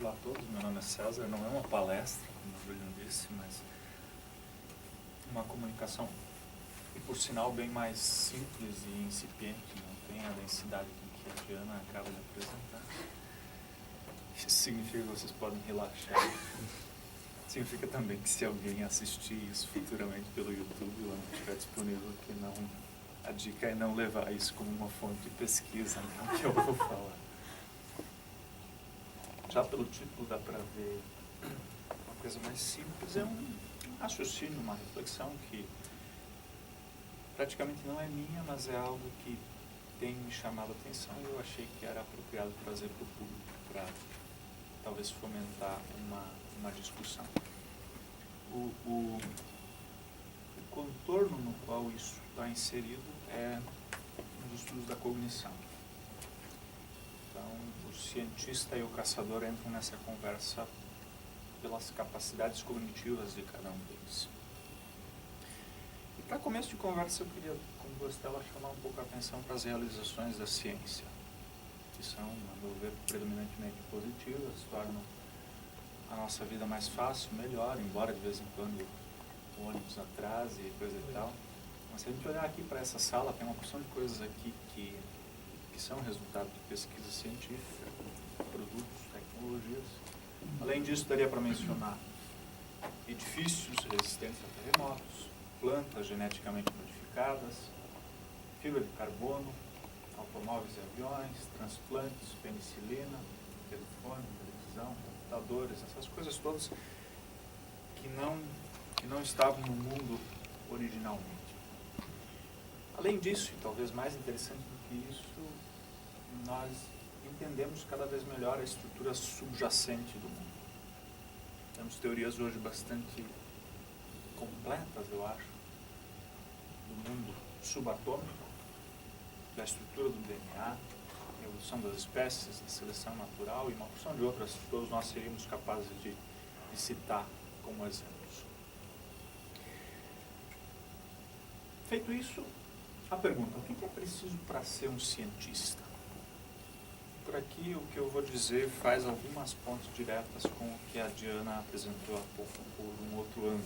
Olá a todos, meu nome é César, não é uma palestra, como o Juliano disse, mas uma comunicação, e por sinal bem mais simples e incipiente, não tem a densidade que a Diana acaba de apresentar. Isso significa que vocês podem relaxar. Significa também que se alguém assistir isso futuramente pelo YouTube, lá não estiver disponível, que não, a dica é não levar isso como uma fonte de pesquisa, né, o que eu vou falar. Já pelo título dá para ver uma coisa mais simples, é um raciocínio, uma reflexão que praticamente não é minha, mas é algo que tem me chamado a atenção e eu achei que era apropriado trazer para o público, para talvez fomentar uma discussão. O contorno no qual isso está inserido é nos estudos da cognição. Então, o cientista e o caçador entram nessa conversa pelas capacidades cognitivas de cada um deles. E para começo de conversa, eu queria, como Gostela, chamar um pouco a atenção para as realizações da ciência, que são, a meu ver, predominantemente positivas, tornam a nossa vida mais fácil, melhor, embora de vez em quando o ônibus atrase e coisa e tal. Mas se a gente olhar aqui para essa sala, tem uma porção de coisas aqui que são resultado de pesquisa científica, produtos, tecnologias. Além disso, daria para mencionar edifícios resistentes a terremotos, plantas geneticamente modificadas, fibra de carbono, automóveis e aviões, transplantes, penicilina, telefone, televisão, computadores, essas coisas todas que não estavam no mundo originalmente. Além disso, e talvez mais interessante do que isso, nós entendemos cada vez melhor a estrutura subjacente do mundo. Temos teorias hoje bastante completas, eu acho, do mundo subatômico, da estrutura do DNA, evolução das espécies, da seleção natural e uma porção de outras que todos nós seríamos capazes de citar como exemplos. Feito isso, a pergunta: o que é preciso para ser um cientista? Por aqui, o que eu vou dizer faz algumas pontes diretas com o que a Diana apresentou há pouco por um outro ângulo.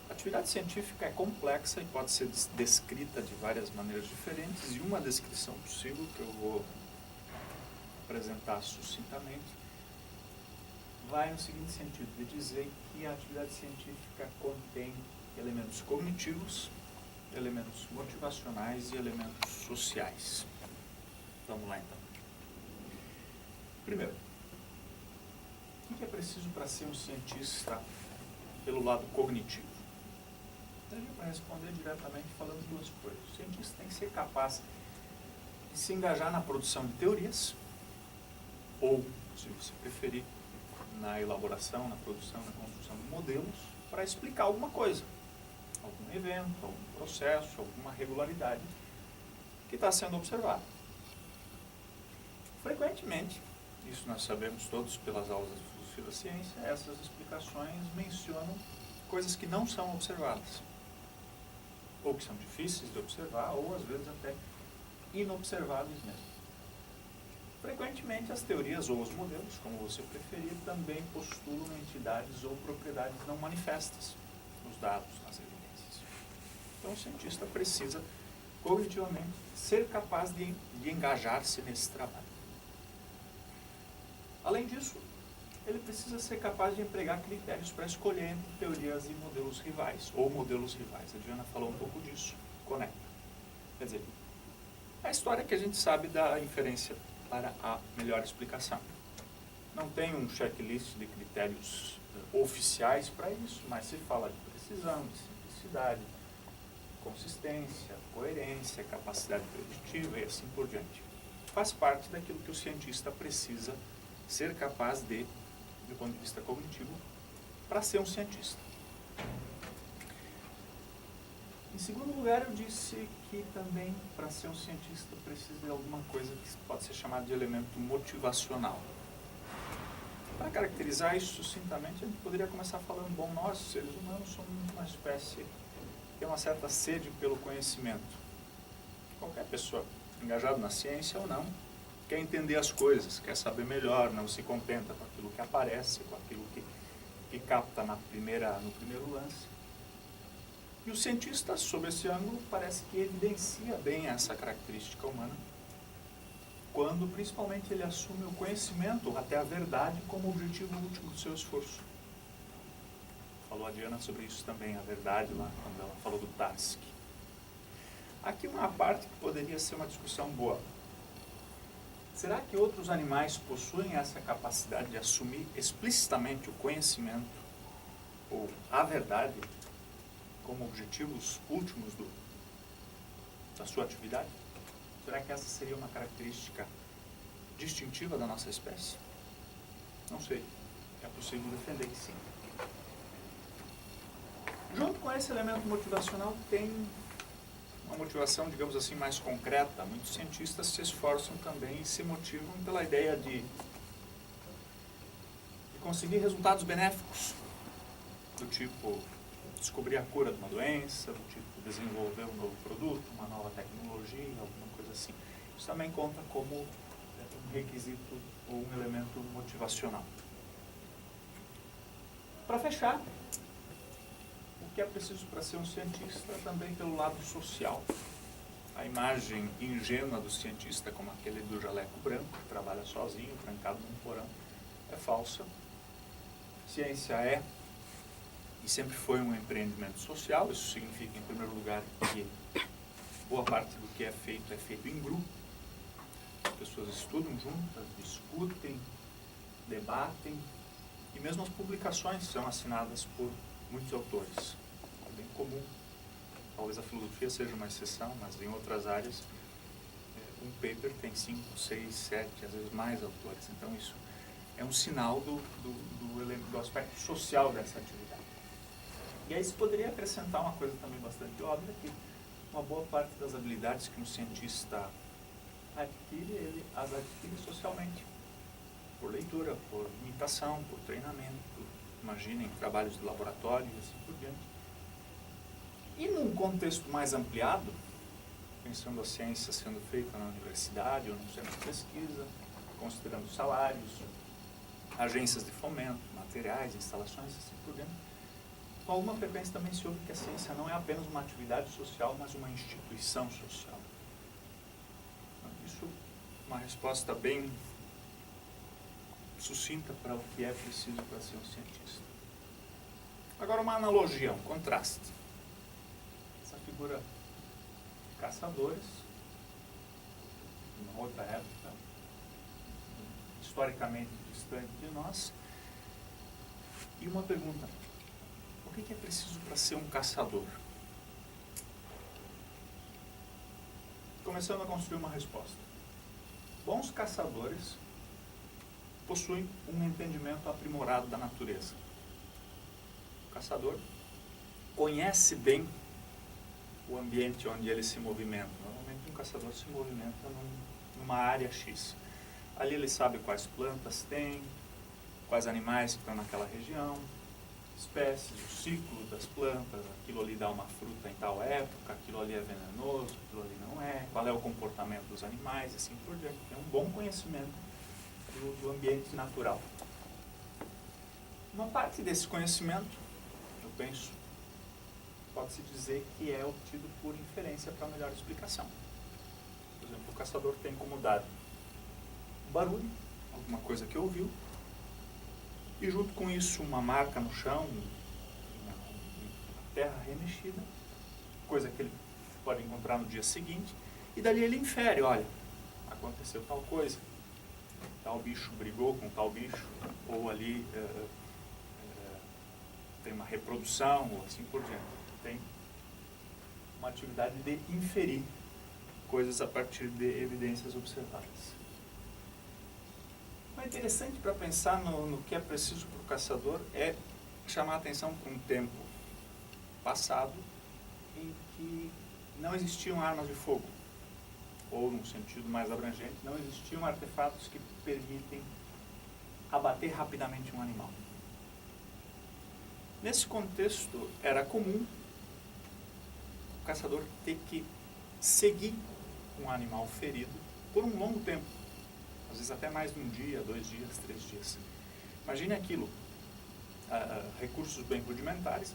A atividade científica é complexa e pode ser descrita de várias maneiras diferentes, e uma descrição possível, que eu vou apresentar sucintamente, vai no seguinte sentido, de dizer que a atividade científica contém elementos cognitivos, elementos motivacionais e elementos sociais. Vamos lá, então. Primeiro, o que é preciso para ser um cientista pelo lado cognitivo? Daria para responder diretamente falando duas coisas. O cientista tem que ser capaz de se engajar na produção de teorias, ou, se você preferir, na elaboração, na produção, na construção de modelos, para explicar alguma coisa, algum evento, algum processo, alguma regularidade que está sendo observada. Frequentemente, isso nós sabemos todos pelas aulas de filosofia da ciência, essas explicações mencionam coisas que não são observadas, ou que são difíceis de observar, ou às vezes até inobserváveis mesmo. Frequentemente as teorias ou os modelos, como você preferir, também postulam entidades ou propriedades não manifestas nos dados, nas evidências. Então o cientista precisa, cognitivamente, ser capaz de engajar-se nesse trabalho. Além disso, ele precisa ser capaz de empregar critérios para escolher entre teorias e modelos rivais, ou modelos rivais. A Diana falou um pouco disso, conecta. Quer dizer, a história que a gente sabe da inferência para a melhor explicação. Não tem um checklist de critérios oficiais para isso, mas se fala de precisão, de simplicidade, consistência, coerência, capacidade preditiva e assim por diante. Faz parte daquilo que o cientista precisa ser capaz de, do ponto de vista cognitivo, para ser um cientista. Em segundo lugar, eu disse que também, para ser um cientista, precisa de alguma coisa que pode ser chamada de elemento motivacional. Para caracterizar isso sucintamente, a gente poderia começar falando, bom, nós, seres humanos, somos uma espécie que tem uma certa sede pelo conhecimento. Qualquer pessoa, engajada na ciência ou não, quer entender as coisas, quer saber melhor, não se contenta com aquilo que aparece, com aquilo que capta no primeiro lance. E o cientista, sob esse ângulo, parece que evidencia bem essa característica humana, quando principalmente ele assume o conhecimento, até a verdade, como objetivo último do seu esforço. Falou a Diana sobre isso também, a verdade, lá, quando ela falou do Tarski. Aqui uma parte que poderia ser uma discussão boa. Será que outros animais possuem essa capacidade de assumir explicitamente o conhecimento, ou a verdade, como objetivos últimos da sua atividade? Será que essa seria uma característica distintiva da nossa espécie? Não sei. É possível defender que sim. Junto com esse elemento motivacional tem uma motivação, digamos assim, mais concreta. Muitos cientistas se esforçam também e se motivam pela ideia de conseguir resultados benéficos, do tipo descobrir a cura de uma doença, do tipo desenvolver um novo produto, uma nova tecnologia, alguma coisa assim. Isso também conta como um requisito ou um elemento motivacional. Para fechar, o que é preciso para ser um cientista também pelo lado social. A imagem ingênua do cientista, como aquele do jaleco branco, que trabalha sozinho, trancado num porão, é falsa. Ciência é e sempre foi um empreendimento social. Isso significa, em primeiro lugar, que boa parte do que é feito em grupo. As pessoas estudam juntas, discutem, debatem, e mesmo as publicações são assinadas por muitos autores. É bem comum. Talvez a filosofia seja uma exceção, mas em outras áreas, um paper tem 5, 6, 7, às vezes mais autores. Então isso é um sinal do aspecto social dessa atividade. E aí se poderia acrescentar uma coisa também bastante óbvia, que uma boa parte das habilidades que um cientista adquire, ele as adquire socialmente. Por leitura, por imitação, por treinamento, imaginem trabalhos de laboratório e assim por diante. E num contexto mais ampliado, pensando a ciência sendo feita na universidade ou no centro de pesquisa, considerando salários, agências de fomento, materiais, instalações e assim por diante, com alguma frequência também se ouve que a ciência não é apenas uma atividade social, mas uma instituição social. Isso é uma resposta bem sucinta para o que é preciso para ser um cientista. Agora uma analogia, um contraste. Essa figura de caçadores, numa outra época, historicamente distante de nós, e uma pergunta: o que é preciso para ser um caçador? Começando a construir uma resposta. Bons caçadores possuem um entendimento aprimorado da natureza. O caçador conhece bem o ambiente onde ele se movimenta. Normalmente um caçador se movimenta numa área X. Ali ele sabe quais plantas tem, quais animais que estão naquela região, espécies, o ciclo das plantas, aquilo ali dá uma fruta em tal época, aquilo ali é venenoso, aquilo ali não é, qual é o comportamento dos animais, assim por diante. Tem um bom conhecimento do ambiente natural. Uma parte desse conhecimento, eu penso, pode-se dizer que é obtido por inferência para melhor explicação. Por exemplo, o caçador tem como dado um barulho, alguma coisa que ouviu, e junto com isso uma marca no chão, uma terra remexida, coisa que ele pode encontrar no dia seguinte, e dali ele infere: olha, aconteceu tal coisa, tal bicho brigou com tal bicho, ou ali tem uma reprodução, ou assim por diante. Tem uma atividade de inferir coisas a partir de evidências observadas. O interessante para pensar no que é preciso para o caçador é chamar a atenção para um tempo passado em que não existiam armas de fogo, ou num sentido mais abrangente, não existiam artefatos que permitem abater rapidamente um animal. Nesse contexto, era comum o caçador ter que seguir um animal ferido por um longo tempo, às vezes até mais de um dia, 2 dias, 3 dias. Imagine aquilo, recursos bem rudimentares,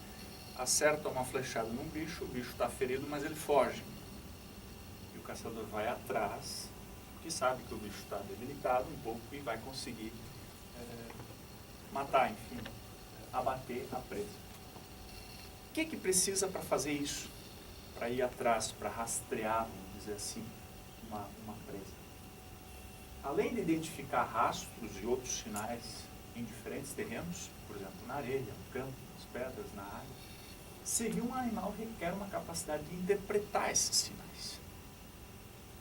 acerta uma flechada num bicho, o bicho está ferido, mas ele foge. E o caçador vai atrás, porque sabe que o bicho está debilitado um pouco e vai conseguir matar, enfim, abater a presa. O que precisa para fazer isso? Para ir atrás, para rastrear, vamos dizer assim, uma presa. Além de identificar rastros e outros sinais em diferentes terrenos, por exemplo, na areia, no campo, nas pedras, na água, seguir um animal requer uma capacidade de interpretar esses sinais.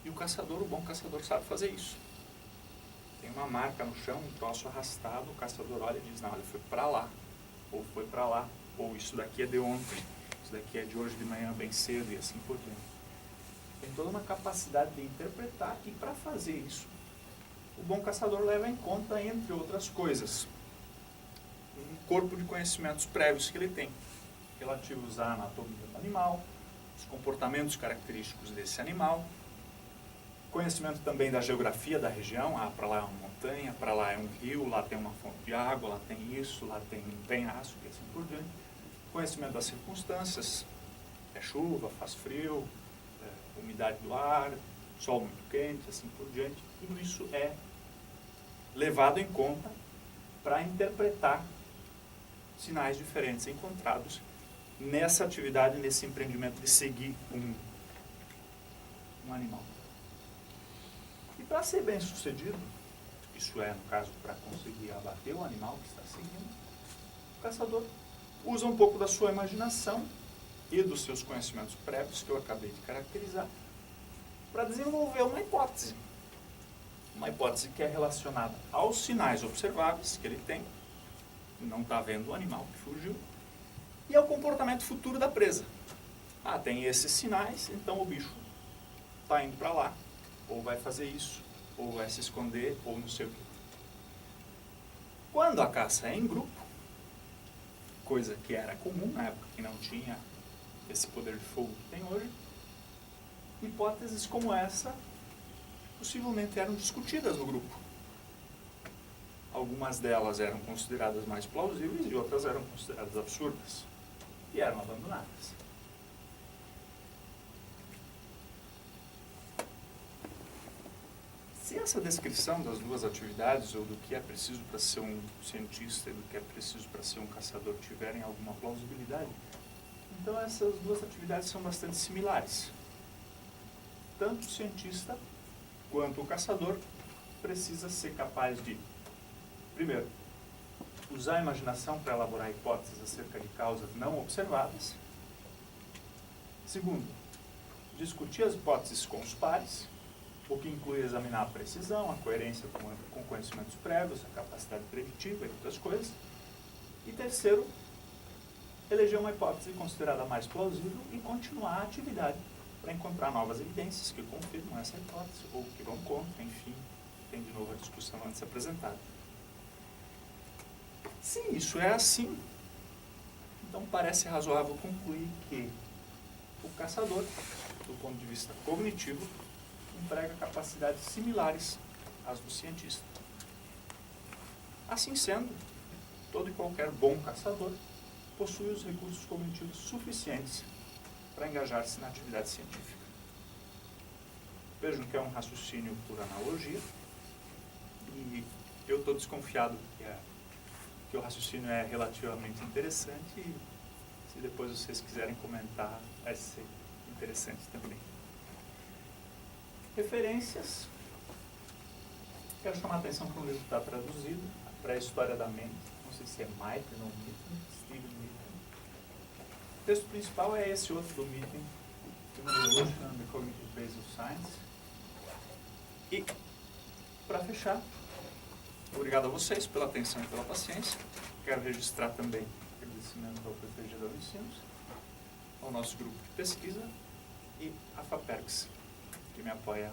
E o bom caçador sabe fazer isso. Tem uma marca no chão, um troço arrastado, o caçador olha e diz, não, olha, foi para lá, ou foi para lá, ou isso daqui é de ontem, isso daqui é de hoje de manhã bem cedo e assim por diante. Tem toda uma capacidade de interpretar e para fazer isso, o bom caçador leva em conta, entre outras coisas, um corpo de conhecimentos prévios que ele tem, relativos à anatomia do animal, os comportamentos característicos desse animal, conhecimento também da geografia da região, para lá é uma montanha, para lá é um rio, lá tem uma fonte de água, lá tem isso, lá tem um penhasco e assim por diante. Conhecimento das circunstâncias, é chuva, faz frio, umidade do ar, sol muito quente, assim por diante. Tudo isso é levado em conta para interpretar sinais diferentes encontrados nessa atividade, nesse empreendimento de seguir um animal. E para ser bem sucedido, isso é, no caso, para conseguir abater o animal que está seguindo, o caçador usa um pouco da sua imaginação e dos seus conhecimentos prévios, que eu acabei de caracterizar, para desenvolver uma hipótese. Uma hipótese que é relacionada aos sinais observáveis que ele tem, não está vendo o animal que fugiu, e ao comportamento futuro da presa. Tem esses sinais, então o bicho está indo para lá, ou vai fazer isso, ou vai se esconder, ou não sei o quê. Quando a caça é em grupo, coisa que era comum na época que não tinha esse poder de fogo que tem hoje, hipóteses como essa possivelmente eram discutidas no grupo. Algumas delas eram consideradas mais plausíveis e outras eram consideradas absurdas e eram abandonadas. Se essa descrição das duas atividades, ou do que é preciso para ser um cientista e do que é preciso para ser um caçador, tiverem alguma plausibilidade, então essas duas atividades são bastante similares. Tanto o cientista quanto o caçador precisa ser capaz de, primeiro, usar a imaginação para elaborar hipóteses acerca de causas não observadas. Segundo, discutir as hipóteses com os pares, o que inclui examinar a precisão, a coerência com conhecimentos prévios, a capacidade preditiva e outras coisas. E terceiro, eleger uma hipótese considerada mais plausível e continuar a atividade para encontrar novas evidências que confirmam essa hipótese ou que vão contra, enfim, tem de novo a discussão antes apresentada. Se isso é assim, então parece razoável concluir que o caçador, do ponto de vista cognitivo, emprega capacidades similares às do cientista. Assim sendo, todo e qualquer bom caçador possui os recursos cognitivos suficientes para engajar-se na atividade científica. Vejam que é um raciocínio por analogia, e eu estou desconfiado que o raciocínio é relativamente interessante, e se depois vocês quiserem comentar, vai ser interessante também. Referências. Quero chamar a atenção para um livro que está traduzido, A Pré-História da Mente, não sei se é Meitner ou Mitton, Steven Mitton. O texto principal é esse outro do Mitton, Evolution and the Cognitive Base of Science. E, para fechar, obrigado a vocês pela atenção e pela paciência. Quero registrar também agradecimento ao Prefeito da Unicinos, ao nosso grupo de pesquisa e à FAPERGS, que me apoia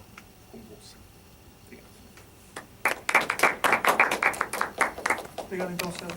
com bolsa. Obrigado. Obrigado, então, senhor.